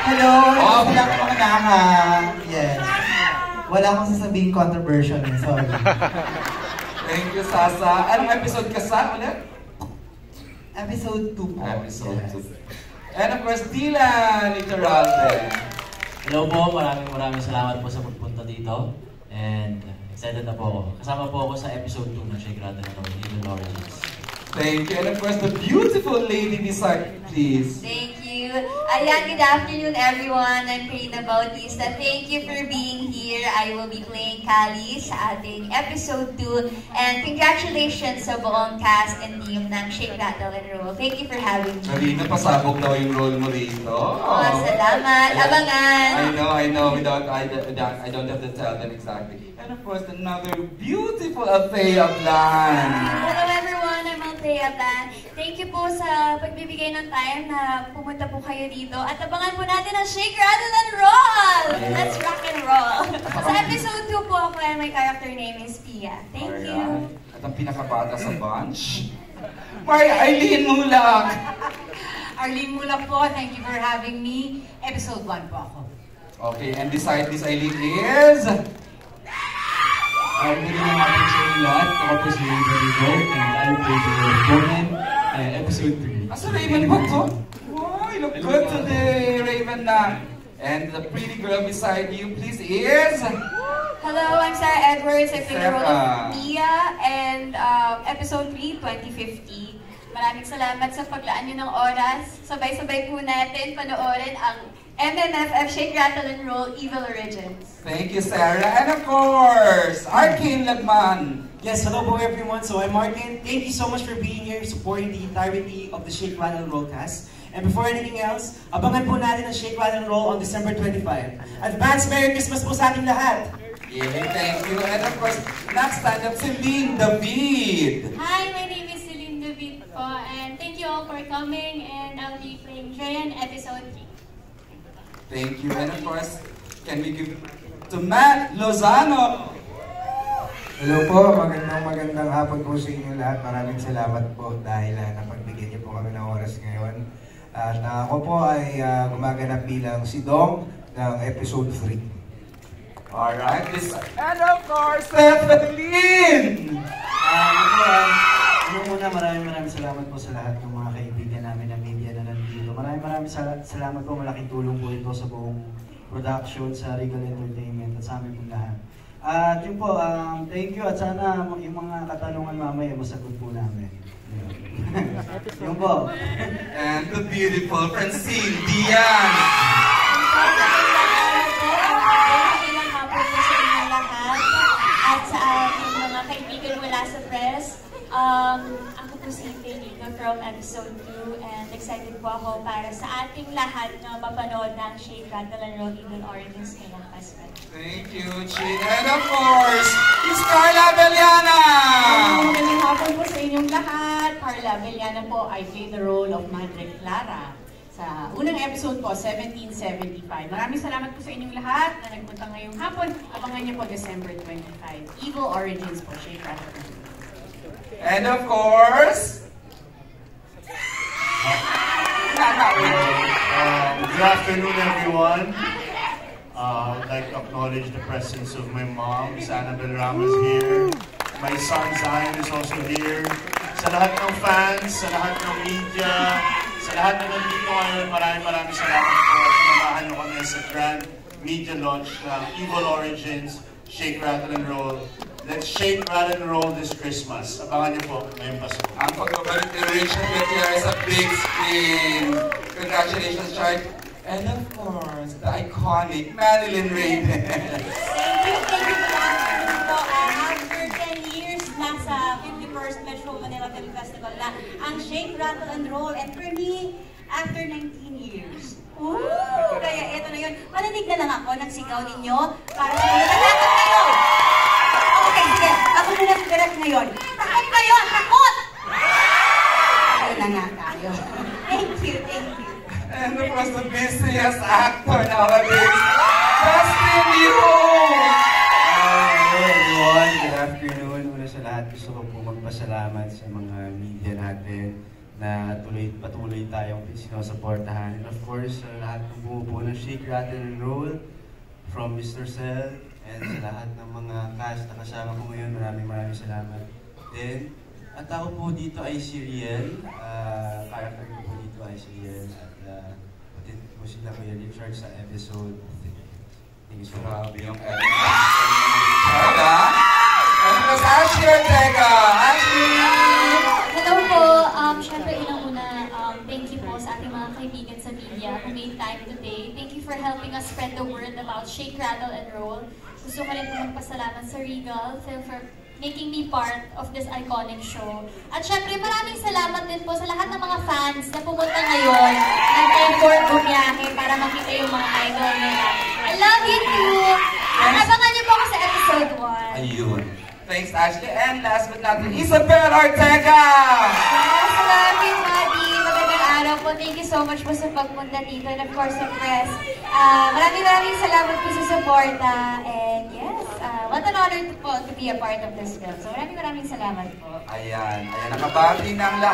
Hello, sila ako mga naka. Yes. Wala akong sasabihin controversial. Sorry. Thank you, Sasa. Anong episode ka sa ulit? Episode 2 po. Episode 2. And of course, Dylan Iturralde. Hello po, maraming salamat po sa pagpunta dito. And excited na po ako. Kasama po ako sa episode 2 ng Shake Rattle and Roll, Evil Origins. Thank you. And of course, the beautiful lady beside, please. Thank you. Ayan, good afternoon everyone. I'm Karina Bautista. Thank you for being here. I will be playing Kali sa ating episode 2. And congratulations sa buong cast and team ng Shake, Rattle and Roll. Thank you for having me. Karina, pasabog daw yung role mo rito. Oh, salamat. Abangan. I know. I don't have to tell them exactly. And of course, another beautiful Althea Blan. Hello everyone, I'm Althea Blan. Thank you po sa pagbibigay ng time na pumunta po kayo dito. At abangan po natin ang Shake, Rattle and Roll! Let's rock and roll! Sa episode 2 po ako and my character name is Pia. Thank you. At ang pinakabata sa bunch, Arlene Mulak. Arlene Mulak po, thank you for having me. Episode 1 po ako. Okay, and beside this Arlene is... Magandang natin sa inyo lahat. Ako po si Raven Rigo and I play the role of Bowman, episode 3. Asa Raven ba to? Oh, you look good today, Raven na. And the pretty girl beside you, please, is... Hello, I'm Sarah Edwards. I play the role Sarah. of Mia and episode 3, 2050. Maraming salamat sa paglaan nyo ng oras. Sabay-sabay po natin panoorin ang MMFF Shake, Rattle and Roll Evil Origins. Thank you, Sarah. And of course, Arcane Lagman. Yes, hello po everyone. So I'm Martin. Thank you so much for being here, supporting the entirety of the Shake, Rattle and Roll cast. And before anything else, abangan po natin ang Shake, Rattle and Roll on December 25. Advance Merry Christmas po sa ating lahat! Yeah, thank you. And of course, next stand-up, Celine David. Hi, my name is Celine David po, and thank you all for coming, and I'll be playing Dren, episode 3. Thank you. And of course, can we give to Matt Lozano? Hello po, magandang hapon po sa inyo lahat. Maraming salamat po dahil napagbigyan niyo po kami ng oras ngayon. At ako po ay gumaganap bilang si Dong ng episode 3. Alright, and of course, Evelyn! Muna maraming salamat po sa lahat ng mga kaibigan namin ng media na nandito. Maraming salamat po, malaking tulong po ito sa buong production, sa Regal Entertainment at sa amin po lahat. At yun po, thank you at sana yung mga katanungan mamaya masagot po namin. Yun po. And the beautiful Francine Dian. Ilang hapon po sa inyo lahat at sa ating mga kaibigan mula sa press. Ako po si Felica from episode 2 and excited po ako para sa ating lahat na mapanood ng Shake, Rattle and Roll Evil Origins ngayong Pasko. Thank you, Chin. And of course, Miss Carla Beliana! Magandang hapon po sa inyong lahat. Carla Beliana po, I play the role of Madre Clara. Sa unang episode po, 1775. Maraming salamat po sa inyong lahat na nagpunta ngayong hapon. Abangan niyo po December 25. Evil Origins po, Shake, Rattle and Roll. And of course... Good afternoon, everyone. I'd like to acknowledge the presence of my mom, Annabel Ramos here. My son Zion is also here. Sa lahat ng fans, sa lahat ng media, sa lahat na nandito ngayon, maraming salamat po at sumamahan nyo kami sa grand media launch ng Evil Origins, Shake, Rattle and Roll. Let's shake, rattle, and roll this Christmas. Abangan niyo po ngayong Pasko. Ang pagbabalik ni Rachel Gutierrez sa big screen. Congratulations, Chart. And of course, the iconic Marilyn Raven. Thank you po after 10 years, nasa 51st Metro Manila Film Festival na ang Shake, Rattle and Roll. And for me, after 19 years. Ooh! Kaya ito na yun. Pananig na lang ako ng sigaw ninyo para sa mga natakot kayo. Okay, sige. Ako na nagkarat ngayon. Takot kayo! Takot! Ayun na nga tayo. Thank you, thank you. And of course, the busiest actor nowadays, Justin Yu! Hello everyone, good afternoon. Una sa lahat, gusto ko po magpasalamat sa mga media natin na patuloy tayong sinusuportahan. And of course, sa lahat ng bumubuo ng Shake, Rattle and Roll, from Mr. Cell, and sa lahat ng mga cast na kasama ko ngayon, maraming salamat. Then, ang tao po dito ay si Riel, character ko po dito ay si Riel, at patid po sila Kuya Richard sa episode. Thank you so much. Grabe yung and plus Ashley Ortega. Ashley! Hello po. Siyempre, unang-una, thank you po sa ating mga kaibigan sa media who made time today. Thank you for helping us spread the word about Shake, Rattle, and Roll. Gusto ko rin po magpasalamat sa Regal for making me part of this iconic show. At syempre, maraming salamat din po sa lahat ng mga fans na pumunta ngayon, nag-effort bumiyahe para makita yung mga idol nila. I love you too! Abangan niyo po ako sa episode 1. Ayun. Thanks, Ashley. And last but not least, Isabel Ortega! Yes, salamat, Buddy. Magandang araw po. Thank you so much po sa pagpunta dito. And of course, sa press. Maraming salamat po sa suporta. And yes, what an honor to be a part of this film. So maraming salamat po. Ayan. Nakabati ng lahat.